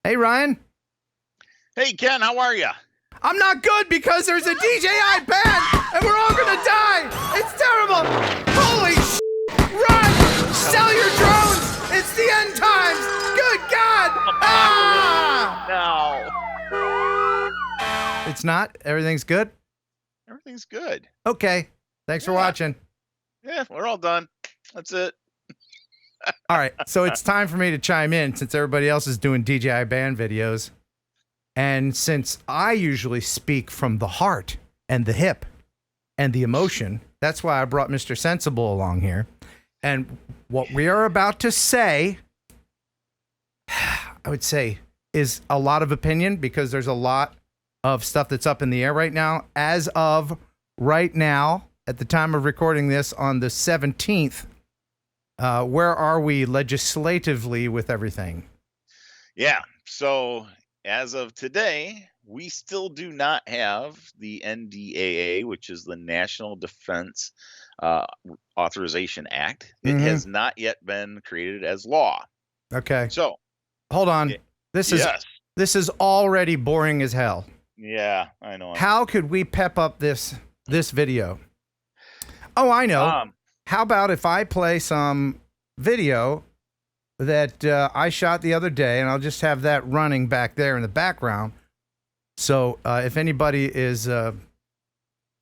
Hey, Ryan. Hey, Ken, how are you? I'm not good because there's a DJI ban and we're all gonna die. It's terrible. Holy run! Sell your drones. It's the end times. Good God! Ah! No. It's not. Everything's good. Everything's good. Okay. Thanks for watching. Yeah, we're all done. That's it. All right. So it's time for me to chime in since everybody else is doing DJI ban videos. And since I usually speak from the heart and the hip and the emotion, that's why I brought Mr. Sensible along here. And what we are about to say, I would say, is a lot of opinion because there's a lot of stuff that's up in the air right now. As of right now, at the time of recording this on the 17th, where are we legislatively with everything? Yeah. So as of today, we still do not have the NDAA, which is the National Defense Authorization Act. It has not yet been created as law. Okay. So hold on. This is already boring as hell. Yeah, I know. How could we pep up this video? Oh, I know. How about if I play some video that I shot the other day, and I'll just have that running back there in the background. So if anybody is, gets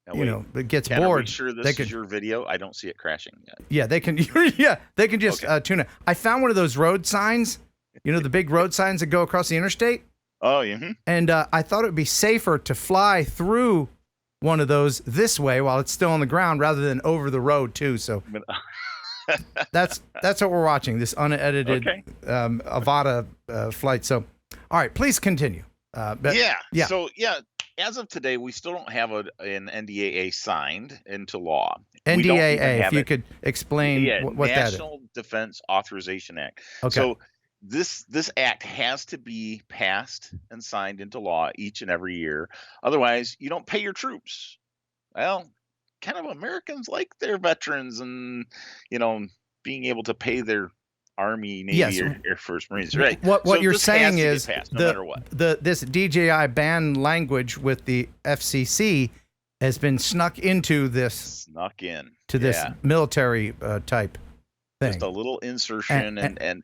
bored, are we sure this is your video? I don't see it crashing yet. Yeah, they can. Yeah, they can just tune it. I found one of those road signs. You know, the big road signs that go across the interstate. Oh, yeah. And I thought it would be safer to fly through one of those this way while it's still on the ground rather than over the road too. So. That's what we're watching, this unedited Avata flight. So, all right, please continue. So, as of today, we still don't have an NDAA signed into law. NDAA, if you could explain what that is. National Defense Authorization Act. Okay. So this act has to be passed and signed into law each and every year. Otherwise, you don't pay your troops. Well, kind of Americans like their veterans and, being able to pay their Army, Navy, Air Force, Marines. Right. What you're saying is no matter what. This DJI ban language with the FCC has been snuck into this. This military type thing. Just a little insertion and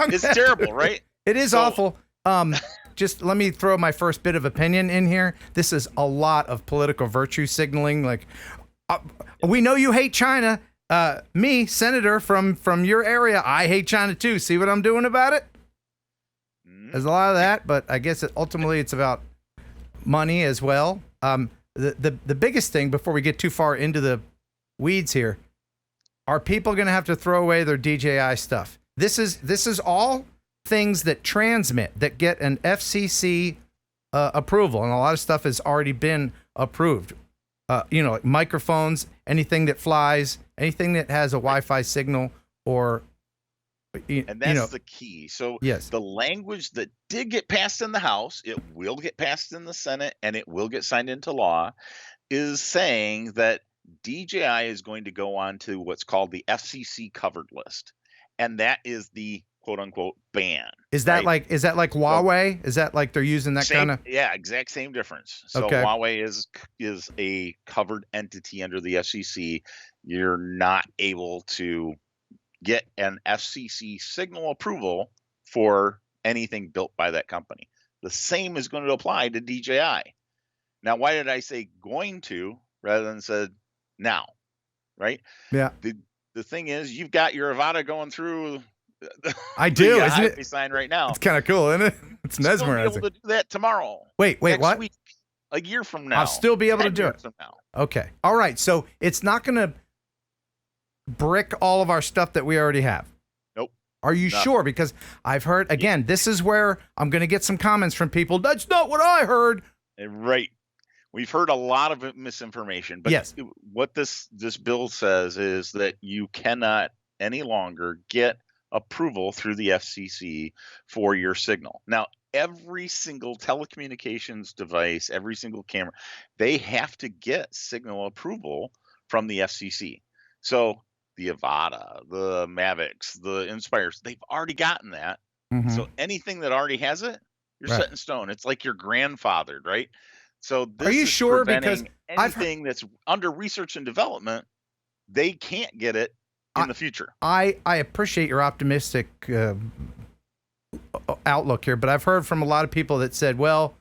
it's terrible, right? It is awful. Just let me throw my first bit of opinion in here. This is a lot of political virtue signaling. Like, we know you hate China. Me, senator from your area, I hate China too. See what I'm doing about it? There's a lot of that, but I guess ultimately it's about money as well. The biggest thing before we get too far into the weeds here, are people going to have to throw away their DJI stuff? This is all things that transmit, that get an FCC approval, and a lot of stuff has already been approved. Like microphones, anything that flies, anything that has a Wi-Fi signal, or and that's the key. So the language that did get passed in the House, it will get passed in the Senate, and it will get signed into law, is saying that DJI is going to go on to what's called the FCC covered list, and that is the quote unquote ban. Is that like Huawei? Is that like they're using that kind of? Yeah, exact same difference. So Huawei is a covered entity under the FCC. You're not able to get an FCC signal approval for anything built by that company. The same is going to apply to DJI. Now, why did I say going to rather than said now? Right? Yeah. The thing is, you've got your Avata going through. I do, isn't it? Sign right now. It's kind of cool, isn't it? It's mesmerizing. Be able to do that tomorrow. Wait, next what? Week, a year from now. I'll still be able to do it. From now. Okay. All right. So it's not going to brick all of our stuff that we already have. Nope. Are you sure? Because I've heard, again, this is where I'm going to get some comments from people. That's not what I heard. Right. We've heard a lot of misinformation, but what this bill says is that you cannot any longer get approval through the FCC for your signal. Now, every single telecommunications device, every single camera, they have to get signal approval from the FCC. So the Avata, the Mavics, the Inspires, they've already gotten that. Mm-hmm. So anything that already has it, you're Right. set in stone. It's like your grandfathered, right? So Are this you is sure? Because preventing I've heard, anything that's under research and development. They can't get it in I, the future. I appreciate your optimistic outlook here, but I've heard from a lot of people that said, well,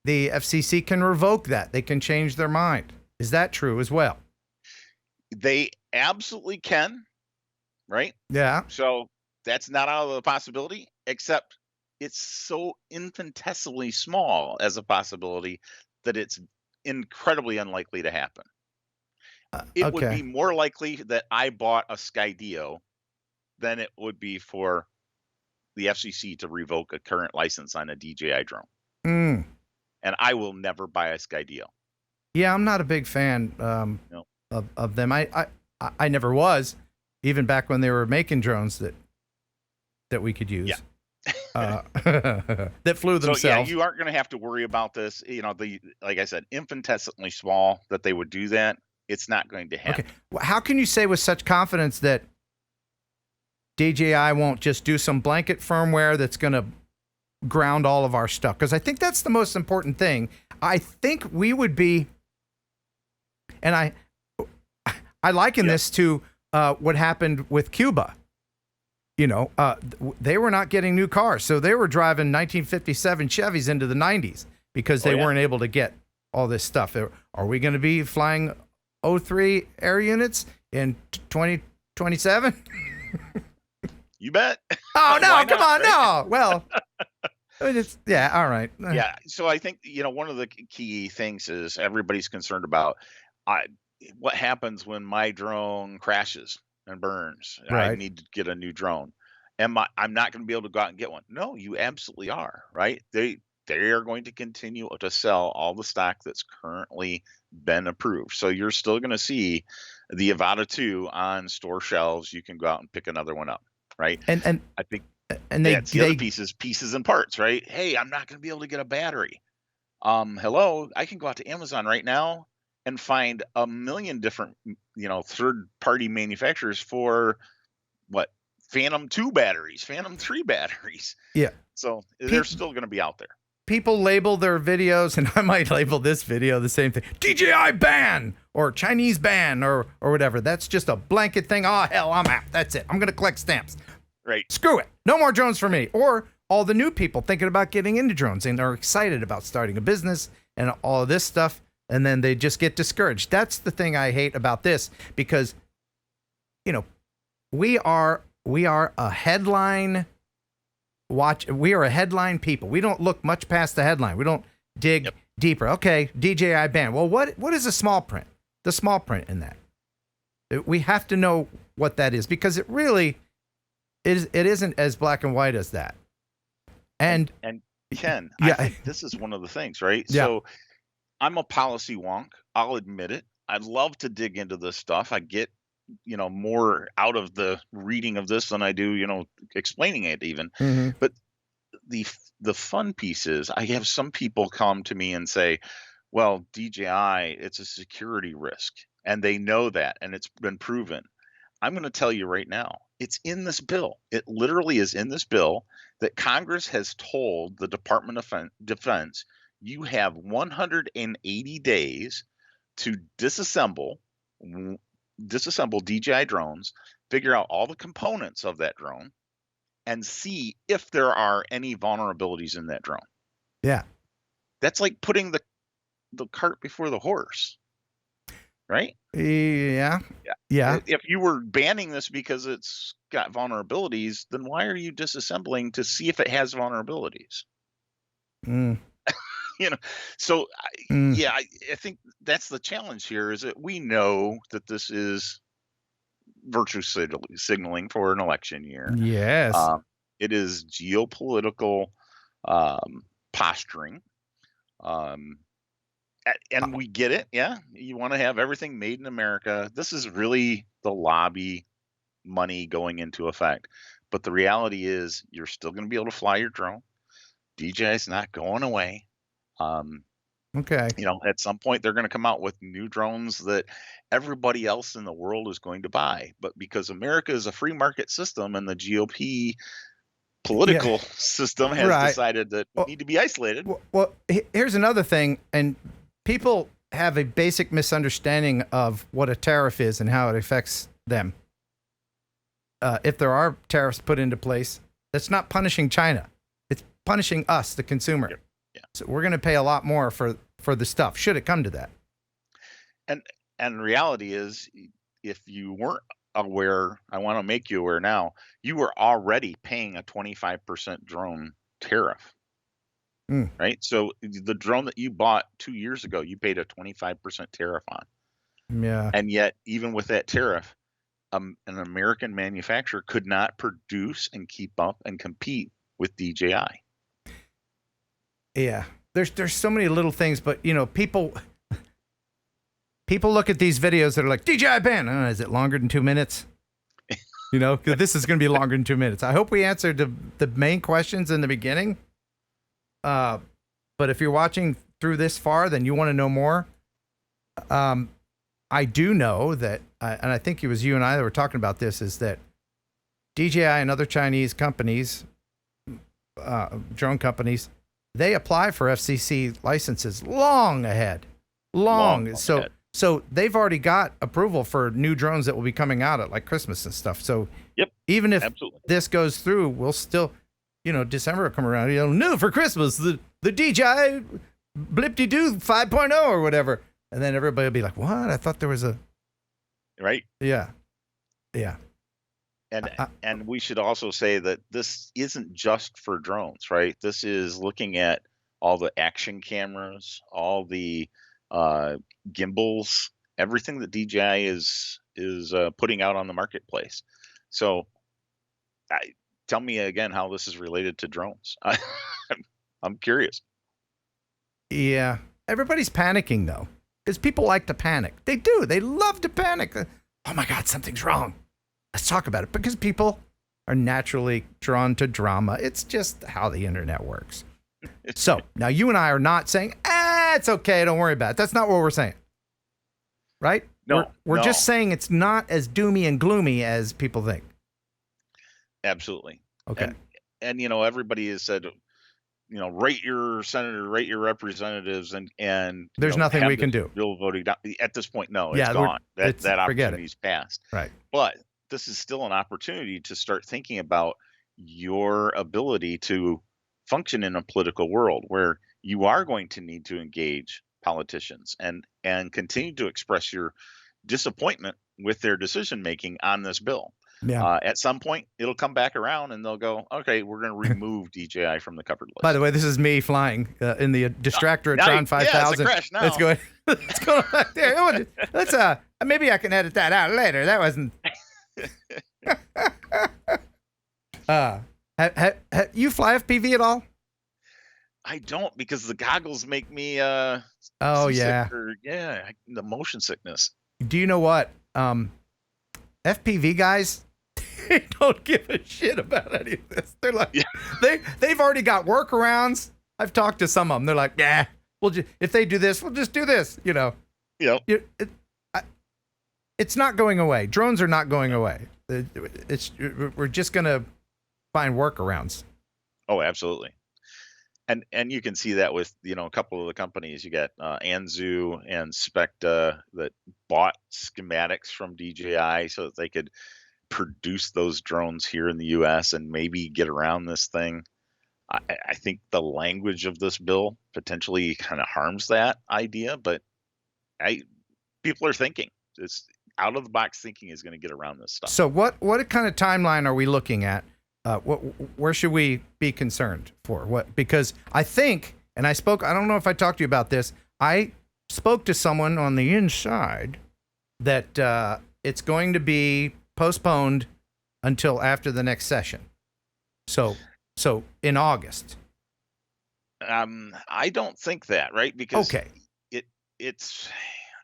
the FCC can revoke that. They can change their mind. Is that true as well? They absolutely can, right? Yeah. So that's not out of the possibility, except it's so infinitesimally small as a possibility that it's incredibly unlikely to happen. It would Okay. be more likely that I bought a Skydio than it would be for the FCC to revoke a current license on a DJI drone. Mm. And I will never buy a Skydio. Yeah, I'm not a big fan No. of them. I never was, even back when they were making drones that we could use. Yeah. That flew themselves. So yeah, you aren't going to have to worry about this. Like I said, infinitesimally small that they would do that. It's not going to happen. Okay. Well, how can you say with such confidence that DJI won't just do some blanket firmware that's going to ground all of our stuff? Because I think that's the most important thing. I think we would be, and I liken this to what happened with Cuba. They were not getting new cars, so they were driving 1957 Chevys into the 90s because they weren't able to get all this stuff. Are we going to be flying O3 air units in 2027? You bet. Oh no! Why Come not, on, right? no. Well, yeah. All right. Yeah. So I think one of the key things is everybody's concerned about what happens when my drone crashes and burns. I Right. need to get a new drone. I'm not going to be able to go out and get one. No, you absolutely are, right? They are going to continue to sell all the stock that's currently been approved. So you're still going to see the Avata 2 on store shelves. You can go out and pick another one up, right? And I think that's the other pieces and parts, right? Hey, I'm not going to be able to get a battery. Hello, I can go out to Amazon right now and find a million different, third-party manufacturers for Phantom 2 batteries, Phantom 3 batteries. Yeah. So they're still going to be out there. People label their videos, and I might label this video the same thing: DJI ban or Chinese ban or whatever. That's just a blanket thing. Oh hell, I'm out. That's it. I'm gonna collect stamps. Right. Screw it. No more drones for me. Or all the new people thinking about getting into drones and are excited about starting a business and all of this stuff, and then they just get discouraged. That's the thing I hate about this, because we are a headline we are a headline people. We don't look much past the headline. We don't dig deeper. Okay, DJI ban. Well, what is the small print? The small print in that. We have to know what that is, because it really it isn't as black and white as that. And Ken, I think this is one of the things, right? Yeah. So I'm a policy wonk. I'll admit it. I'd love to dig into this stuff. I get more out of the reading of this than I do explaining it even. Mm-hmm. But the fun piece is, I have some people come to me and say, well, DJI, it's a security risk, and they know that, and it's been proven. I'm going to tell you right now, it's in this bill. It literally is in this bill that Congress has told the Department of Defense, you have 180 days to disassemble DJI drones, figure out all the components of that drone, and see if there are any vulnerabilities in that drone. Yeah. That's like putting the cart before the horse, right? Yeah. If you were banning this because it's got vulnerabilities, then why are you disassembling to see if it has vulnerabilities? So I think that's the challenge here, is that we know that this is virtue signaling for an election year. Yes. It is geopolitical posturing. And we get it. Yeah. You want to have everything made in America. This is really the lobby money going into effect. But the reality is, you're still going to be able to fly your drone. DJI is not going away. Okay. At some point they're going to come out with new drones that everybody else in the world is going to buy. But because America is a free market system and the GOP Yeah. political system has Right. decided that we need to be isolated. Well, here's another thing, and people have a basic misunderstanding of what a tariff is and how it affects them. If there are tariffs put into place, that's not punishing China. It's punishing us, the consumer. Yep. Yeah. So we're going to pay a lot more for the stuff, should it come to that. And reality is, if you weren't aware, I want to make you aware now, you were already paying a 25% drone tariff. Right? So the drone that you bought 2 years ago, you paid a 25% tariff on. Yeah. And yet, even with that tariff, an American manufacturer could not produce and keep up and compete with DJI. Yeah. There's so many little things, but people look at these videos that are like, DJI ban. Is it longer than 2 minutes? This is going to be longer than 2 minutes. I hope we answered the main questions in the beginning. But if you're watching through this far, then you want to know more. I do know that, and I think it was you and I that were talking about this, is that DJI and other Chinese companies, drone companies, they apply for FCC licenses long ahead. So they've already got approval for new drones that will be coming out at like Christmas and stuff. So even if this goes through, we'll still, December will come around, new for Christmas, the DJI Blip-de-Doo 5.0 or whatever. And then everybody will be like, what? I thought there was a... Right? Yeah. Yeah. And we should also say that this isn't just for drones, right? This is looking at all the action cameras, all the gimbals, everything that DJI is putting out on the marketplace. So tell me again how this is related to drones. I'm curious. Yeah. Everybody's panicking, though, because people like to panic. They do. They love to panic. Oh, my God, something's wrong. Let's talk about it, because people are naturally drawn to drama. It's just how the internet works. So now you and I are not saying, it's okay, don't worry about it. That's not what we're saying. Right? No. We're just saying it's not as doomy and gloomy as people think. Absolutely. Okay. And everybody has said, rate your senator, rate your representatives, and there's nothing we can do. Bill voting down. At this point, no, it's gone. That opportunity's passed. Right. But this is still an opportunity to start thinking about your ability to function in a political world where you are going to need to engage politicians and continue to express your disappointment with their decision making on this bill. Yeah. At some point, it'll come back around and they'll go, okay, we're going to remove DJI from the covered list. By the way, this is me flying in the distractor at Tron 5000. Yeah, it's a crash now. Let's go. Let's go back there. Let's maybe I can edit that out later. That wasn't. You fly FPV at all? I don't, because the goggles make me the motion sickness. Do you know what? FPV guys, they don't give a shit about any of this. They're like, they've already got workarounds. I've talked to some of them. They're like, if they do this, we'll just do this. It's not going away. Drones are not going away. We're just gonna find workarounds. Oh, absolutely. And you can see that with a couple of the companies. You got Anzu and Specta that bought schematics from DJI so that they could produce those drones here in the U.S. and maybe get around this thing. I think the language of this bill potentially kind of harms that idea, but people are thinking. It's out of the box thinking is going to get around this stuff. So what kind of timeline are we looking at? Where should we be concerned for? What? Because I think, and I don't know if I talked to you about this. I spoke to someone on the inside that it's going to be postponed until after the next session. So in August. I don't think that, right? Because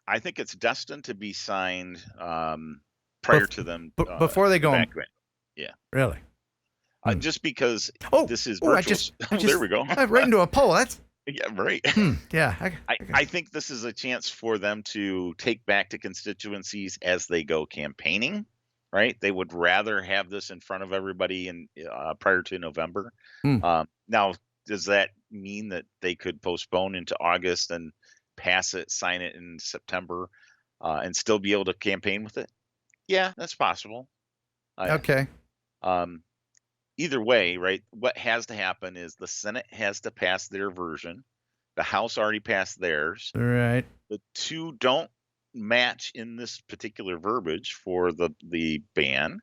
I think it's destined to be signed prior to them before they go. Yeah. Really? Just because this is virtual. I just there we go. I ran into a pole. Yeah, right. Yeah. I think this is a chance for them to take back to constituencies as they go campaigning, right? They would rather have this in front of everybody in prior to November. Hmm. Now, does that mean that they could postpone into August and pass it, sign it in September, and still be able to campaign with it? Yeah, that's possible. Okay. Either way, right? What has to happen is the Senate has to pass their version. The House already passed theirs. Right. The two don't match in this particular verbiage for the ban.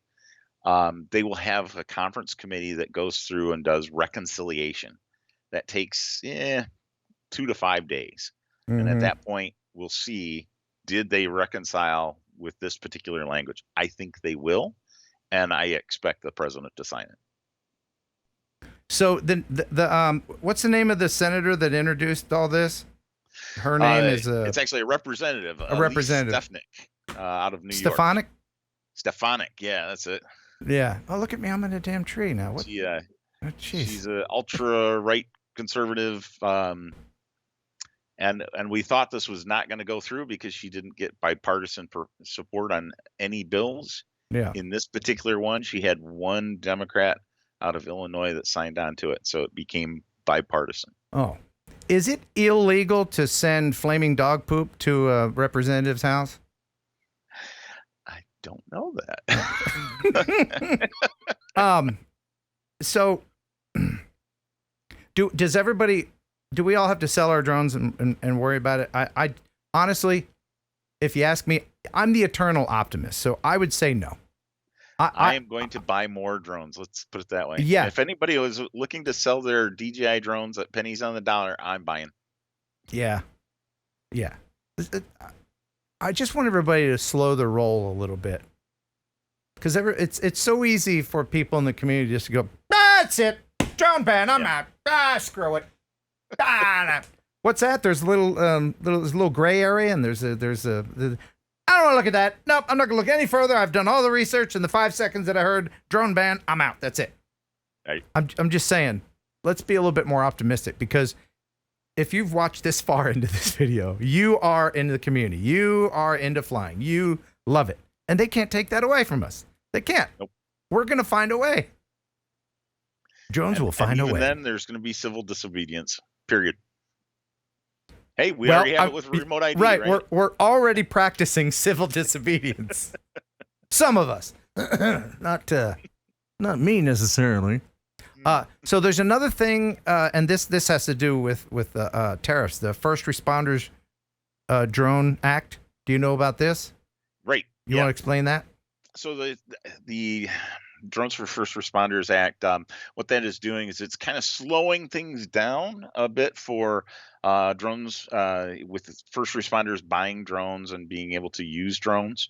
They will have a conference committee that goes through and does reconciliation. That takes 2 to 5 days. And at that point, we'll see, did they reconcile with this particular language? I think they will, and I expect the president to sign it. So the what's the name of the senator that introduced all this? Her name is it's actually a representative. A representative. Stefanik, out of New Stefanik? York. Stefanik, yeah, that's it. Yeah. Oh, look at me! I'm in a damn tree now. What? Yeah. Oh, she's an ultra right conservative, and we thought this was not going to go through because she didn't get bipartisan support on any bills. Yeah. In this particular one, she had one Democrat out of Illinois that signed on to it, so it became bipartisan. Oh, is it illegal to send flaming dog poop to a representative's house? I don't know that. So do we all have to sell our drones and worry about it? I honestly, if you ask me, I'm the eternal optimist, so I would say no. I am going to buy more drones. Let's put it that way. Yeah. If anybody was looking to sell their DJI drones at pennies on the dollar, I'm buying. Yeah. Yeah. I just want everybody to slow the roll a little bit. Because it's so easy for people in the community just to go, that's it. Drone ban. I'm out. Screw it. Nah. What's that? There's a little gray area, and there's a I don't want to look at that. Nope, I'm not going to look any further. I've done all the research in the 5 seconds that I heard drone ban. I'm out. That's it. Right. I'm just saying, let's be a little bit more optimistic, because if you've watched this far into this video, you are into the community. You are into flying. You love it. And they can't take that away from us. They can't. Nope. We're going to find a way. Drones will find a way. And then there's going to be civil disobedience, period. Hey, we already have it with remote ID, right? We're already practicing civil disobedience. Some of us, not me necessarily. So there's another thing, and this has to do with tariffs. The First Responders Drone Act. Do you know about this? Right. You want to explain that? So the Drones for First Responders Act, what that is doing is it's kind of slowing things down a bit for drones, with first responders buying drones and being able to use drones.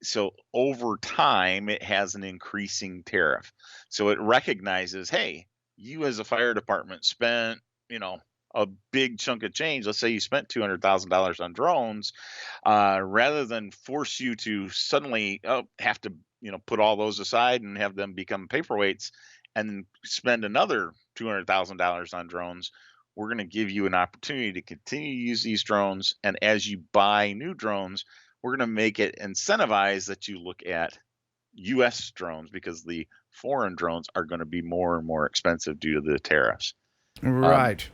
So over time, it has an increasing tariff. So it recognizes, hey, you as a fire department spent, a big chunk of change. Let's say you spent $200,000 on drones, rather than force you to suddenly have to put all those aside and have them become paperweights and then spend another $200,000 on drones. We're going to give you an opportunity to continue to use these drones. And as you buy new drones, we're going to make it incentivized that you look at U.S. drones, because the foreign drones are going to be more and more expensive due to the tariffs. Right.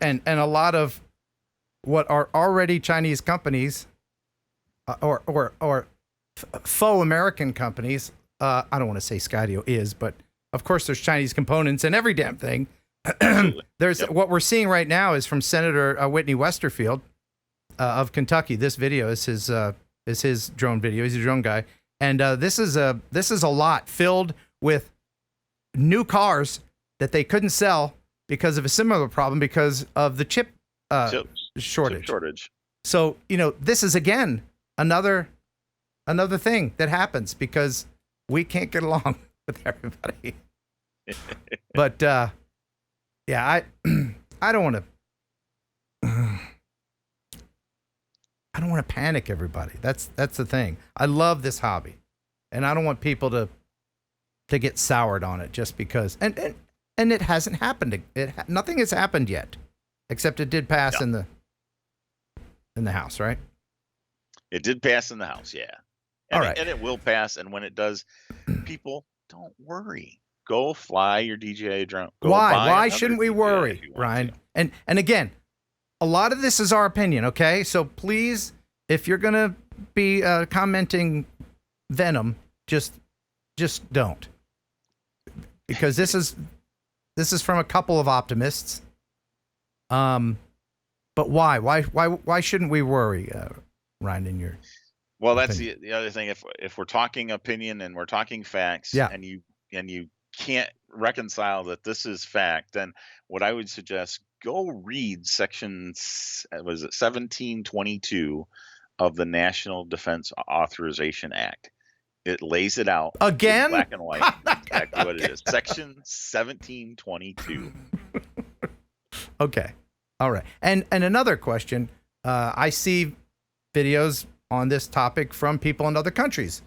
And a lot of what are already Chinese companies or faux American companies, I don't want to say Skydio is, but of course there's Chinese components in every damn thing. There's what we're seeing right now is from Senator Whitney Westerfield of Kentucky. This video is his drone video. He's a drone guy, and this is a lot filled with new cars that they couldn't sell because of a similar problem because of the chip shortage. So this is again another thing that happens because we can't get along with everybody. But yeah, I don't want to panic everybody. That's the thing. I love this hobby, and I don't want people to get soured on it just because. And it hasn't happened. Nothing has happened yet. Except it did pass in the House, right? It did pass in the House, yeah. And, all right. And it will pass. And when it does, people, don't worry. Go fly your DJI drone. Why shouldn't we worry, Ryan? And again, a lot of this is our opinion, okay? So please, if you're gonna be commenting venom, just don't, because this is from a couple of optimists. But why shouldn't we worry, Ryan? In your that's opinion? the other thing. If we're talking opinion and we're talking facts, and you can't reconcile that this is fact, then what I would suggest, go read section 1722 of the National Defense Authorization Act. It lays it out again in black and white. Exactly what it is. Section 1722. Okay. All right. And another question. I see videos on this topic from people in other countries.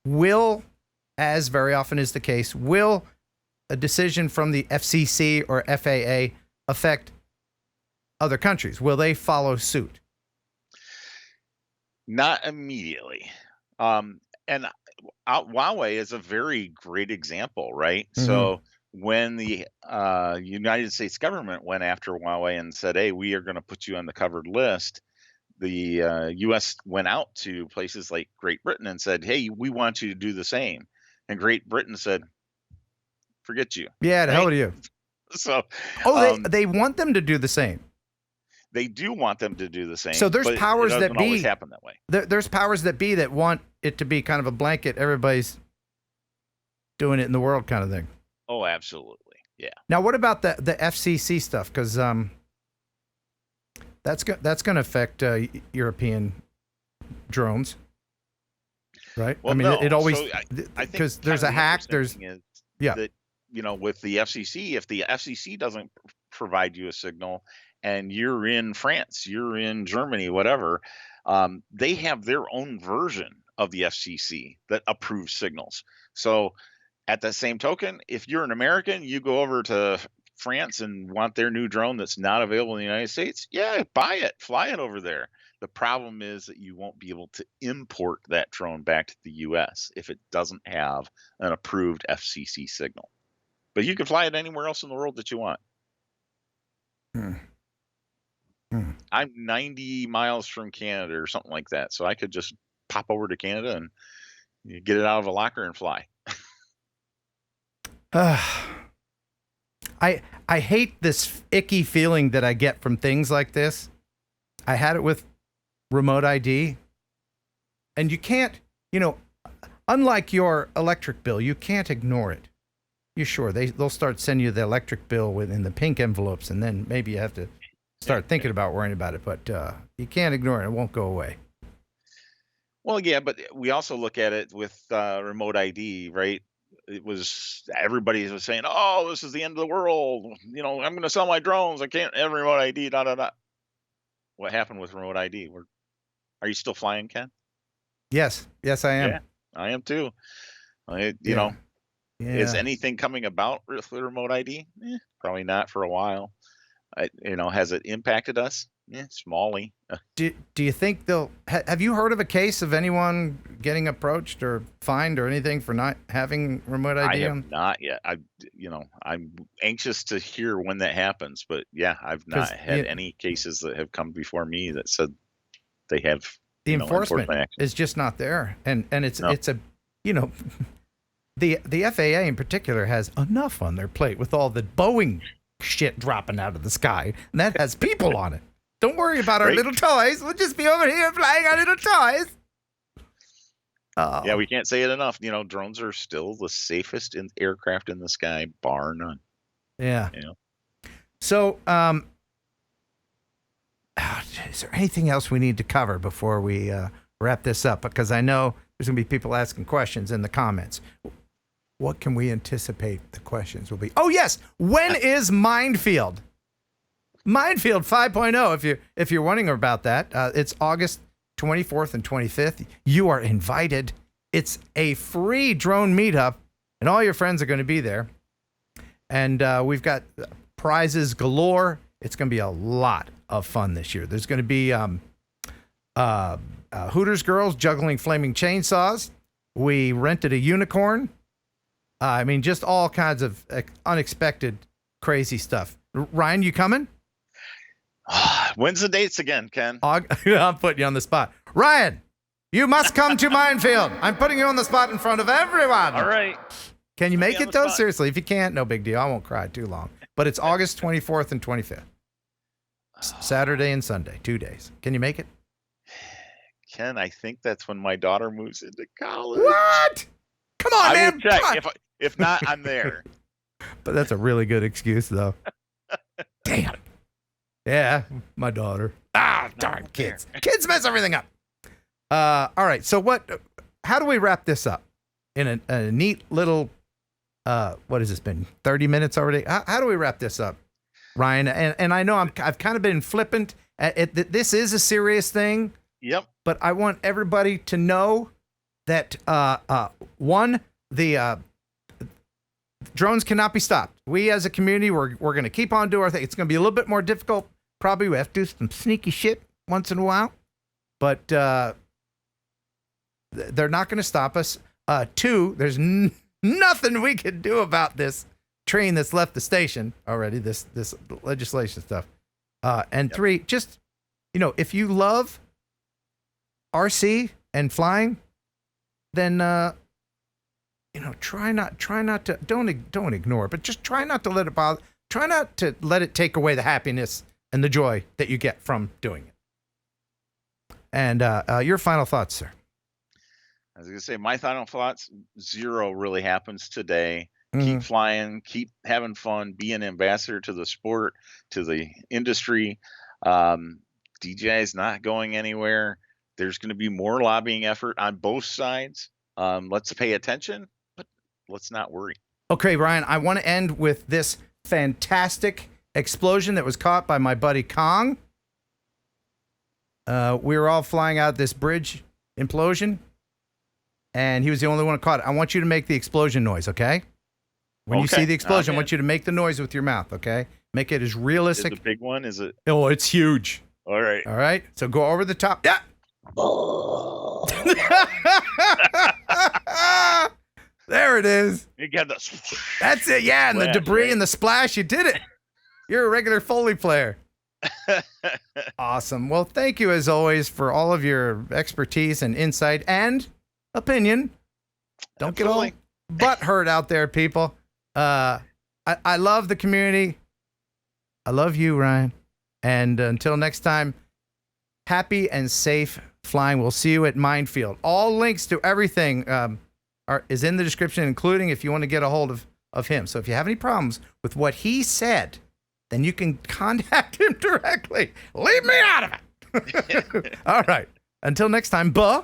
Will, as very often is the case, will a decision from the FCC or FAA affect other countries? Will they follow suit? Not immediately. And Huawei is a very great example, right? Mm-hmm. So when the United States government went after Huawei and said, hey, we are going to put you on the covered list, the U.S. went out to places like Great Britain and said, hey, we want you to do the same. And Great Britain said, forget you. Yeah, the hell with you. So, they want them to do the same. They do want them to do the same. So there's powers that be. Always happen that way. There's powers that be that want it to be kind of a blanket. Everybody's doing it in the world kind of thing. Oh, absolutely. Yeah. Now, what about the FCC stuff? Because that's going to affect European drones, right? Well, I mean, it always, because there's a hack. There's that, with the FCC, if the FCC doesn't provide you a signal, and you're in France, you're in Germany, whatever, they have their own version of the FCC that approves signals. So at the same token, if you're an American, you go over to France and want their new drone that's not available in the United States, yeah, buy it, fly it over there. The problem is that you won't be able to import that drone back to the US if it doesn't have an approved FCC signal. But you can fly it anywhere else in the world that you want. I'm 90 miles from Canada or something like that, so I could just pop over to Canada and get it out of a locker and fly. I hate this icky feeling that I get from things like this. I had it with remote ID, and you can't, unlike your electric bill, you can't ignore it. You sure they'll start sending you the electric bill in the pink envelopes, and then maybe you have to start thinking about worrying about it, but you can't ignore it. It won't go away. Well, yeah, but we also look at it with remote ID, right? Everybody was saying, oh, this is the end of the world. I'm going to sell my drones. I can't have remote ID, da, da, da. What happened with remote ID? Are you still flying, Ken? Yes, I am. Yeah, I am too. Is anything coming about with remote ID? Probably not for a while. Has it impacted us? Smallly. Do you think have you heard of a case of anyone getting approached or fined or anything for not having remote ID? I have not yet. I'm anxious to hear when that happens, but yeah, I've not had any cases that have come before me that said they have the enforcement is just not there, and it's a the FAA in particular has enough on their plate with all the Boeing shit dropping out of the sky, and that has people on it. Don't worry about our little toys. We'll just be over here flying our little toys. Yeah, we can't say it enough. Drones are still the safest aircraft in the sky, bar none. Yeah. So, is there anything else we need to cover before we wrap this up? Because I know there's going to be people asking questions in the comments. What can we anticipate the questions will be? Oh, yes. When is Minefield? Minefield 5.0, if you're wondering about that. It's August 24th and 25th. You are invited. It's a free drone meetup, and all your friends are going to be there. And we've got prizes galore. It's going to be a lot of fun this year. There's going to be Hooters girls juggling flaming chainsaws. We rented a unicorn. I mean, just all kinds of unexpected, crazy stuff. Ryan, you coming? When's the dates again, Ken? I'm putting you on the spot. Ryan, you must come to Minefield. I'm putting you on the spot in front of everyone. All right. Can you make it, though? Seriously, if you can't, no big deal. I won't cry too long. But it's August 24th and 25th. Saturday and Sunday, 2 days. Can you make it? Ken, I think that's when my daughter moves into college. What? Come on, man. I will check. If not, I'm there. But that's a really good excuse, though. Damn. Yeah, my daughter. Darn kids. Kids mess everything up. All right. So how do we wrap this up in a neat little, what has this been? 30 minutes already? How do we wrap this up, Ryan? And I know I've kind of been flippant. This is a serious thing. Yep. But I want everybody to know that, one, the drones cannot be stopped. We as a community, we're going to keep on doing our thing. It's going to be a little bit more difficult. Probably we have to do some sneaky shit once in a while. But they're not going to stop us. Two, there's nothing we can do about this train that's left the station already, this legislation stuff. And three, just, if you love RC and flying, then try not to don't ignore it, but just try not to let it bother. Try not to let it take away the happiness and the joy that you get from doing it. And your final thoughts, sir. I was gonna say my final thoughts. Zero really happens today. Keep flying, keep having fun, be an ambassador to the sport, to the industry. DJI is not going anywhere. There's going to be more lobbying effort on both sides. Let's pay attention, but let's not worry. Okay, Ryan, I want to end with this fantastic explosion that was caught by my buddy Kong. We were all flying out this bridge implosion, and he was the only one who caught it. I want you to make the explosion noise, okay? When you see the explosion, I want you to make the noise with your mouth, okay? Make it as realistic. Is it a big one? Is it? Oh, it's huge. All right. All right. So go over the top. Yeah. There it is. You got the. That's it. Yeah, and the debris and the splash. You did it. You're a regular Foley player. Awesome. Well, thank you as always for all of your expertise and insight and opinion. Don't get all butt hurt out there, people. I love the community. I love you, Ryan. And until next time, happy and safe flying. We'll see you at Minefield. All links to everything is in the description, including if you want to get a hold of him. So if you have any problems with what he said, then you can contact him directly. Leave me out of it. All right. Until next time, bye.